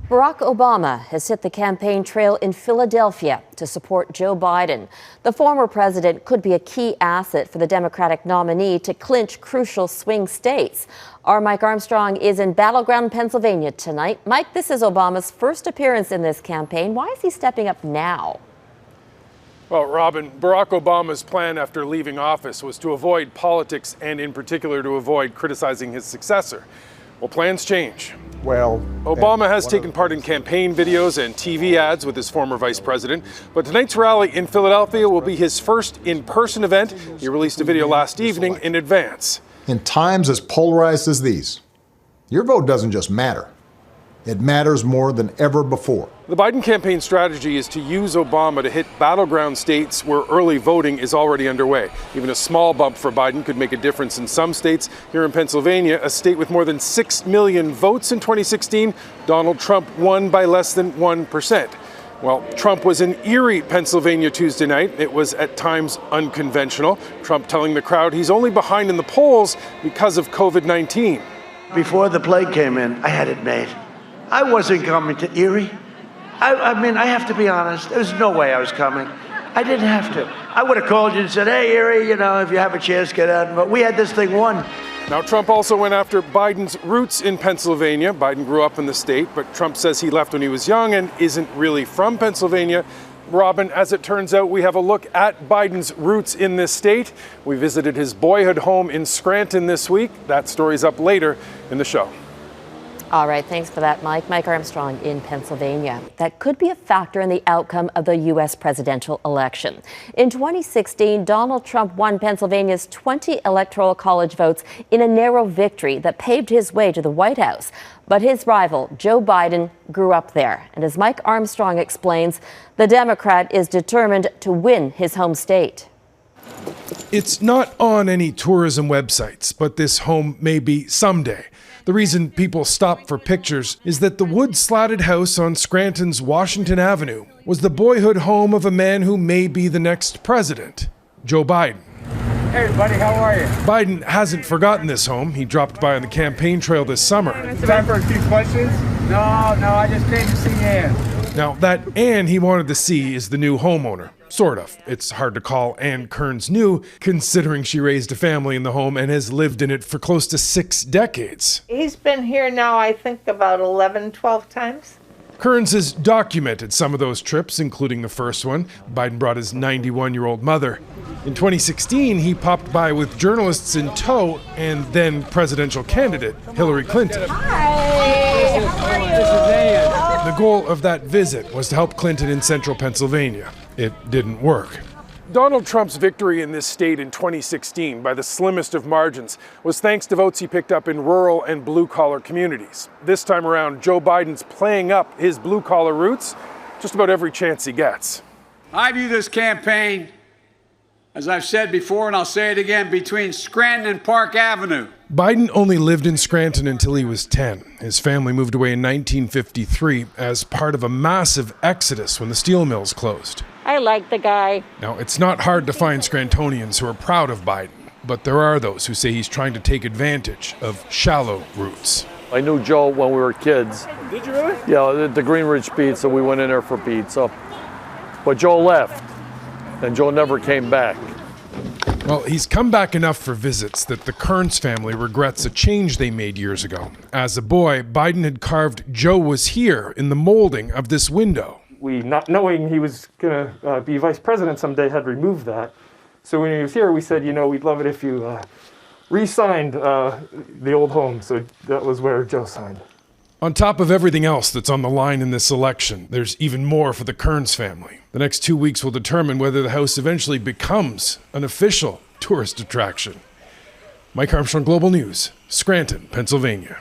Barack Obama has hit the campaign trail in Philadelphia to support Joe Biden. The former president could be a key asset for the Democratic nominee to clinch crucial swing states. Our Mike Armstrong is in battleground Pennsylvania tonight. Mike, this is Obama's first appearance in this campaign. Why is he stepping up now? Well, Robin, Barack Obama's plan after leaving office was to avoid politics and in particular to avoid criticizing his successor. Well, plans change. Well, Obama has taken part in campaign videos and TV ads with his former vice president, but tonight's rally in Philadelphia will be his first in-person event. He released a video last evening in advance. In times as polarized as these, your vote doesn't just matter. It matters more than ever before. The Biden campaign strategy is to use Obama to hit battleground states where early voting is already underway. Even a small bump for Biden could make a difference in some states. Here in Pennsylvania, a state with more than 6 million votes in 2016, Donald Trump won by less than 1%. Well, Trump was in Erie, Pennsylvania Tuesday night. It was at times unconventional. Trump telling the crowd he's only behind in the polls because of COVID-19. Before the plague came in, I had it made. I wasn't coming to Erie. I mean, I have to be honest. There's no way I was coming. I didn't have to. I would have called you and said, hey, Erie, if you have a chance, get out. But we had this thing won. Now, Trump also went after Biden's roots in Pennsylvania. Biden grew up in the state, but Trump says he left when he was young and isn't really from Pennsylvania. Robin, as it turns out, we have a look at Biden's roots in this state. We visited his boyhood home in Scranton this week. That story's up later in the show. All right, thanks for that, Mike. Mike Armstrong in Pennsylvania. That could be a factor in the outcome of the U.S. presidential election. In 2016, Donald Trump won Pennsylvania's 20 electoral college votes in a narrow victory that paved his way to the White House. But his rival, Joe Biden, grew up there. And as Mike Armstrong explains, the Democrat is determined to win his home state. It's not on any tourism websites, but this home may be someday. The reason people stop for pictures is that the wood-slatted house on Scranton's Washington Avenue was the boyhood home of a man who may be the next president, Joe Biden. Hey, buddy, how are you? Biden hasn't forgotten this home. He dropped by on the campaign trail this summer. Time for a few questions? No, I just came to see Ann. Now, that Ann he wanted to see is the new homeowner. Sort of. It's hard to call Ann Kearns new, considering she raised a family in the home and has lived in it for close to 6 decades. He's been here now, I think, about 11, 12 times. Kearns has documented some of those trips, including the first one. Biden brought his 91-year-old mother. In 2016, he popped by with journalists in tow and then presidential candidate Hillary Clinton. Hi! How are you? This is Ann. The goal of that visit was to help Clinton in central Pennsylvania. It didn't work. Donald Trump's victory in this state in 2016 by the slimmest of margins was thanks to votes he picked up in rural and blue-collar communities. This time around, Joe Biden's playing up his blue-collar roots just about every chance he gets. I view this campaign, as I've said before, and I'll say it again, between Scranton and Park Avenue. Biden only lived in Scranton until he was 10. His family moved away in 1953 as part of a massive exodus when the steel mills closed. I like the guy. Now, it's not hard to find Scrantonians who are proud of Biden, but there are those who say he's trying to take advantage of shallow roots. I knew Joe when we were kids. Did you really? Yeah, at the Greenridge Pizza, we went in there for pizza. But Joe left, and Joe never came back. Well, he's come back enough for visits that the Kearns family regrets a change they made years ago. As a boy, Biden had carved "Joe was here" in the molding of this window. We, not knowing he was going to be vice president someday, had removed that. So when he was here, we said, we'd love it if you re-signed the old home. So that was where Joe signed. On top of everything else that's on the line in this election, there's even more for the Kearns family. The next 2 weeks will determine whether the house eventually becomes an official tourist attraction. Mike Armstrong, Global News, Scranton, Pennsylvania.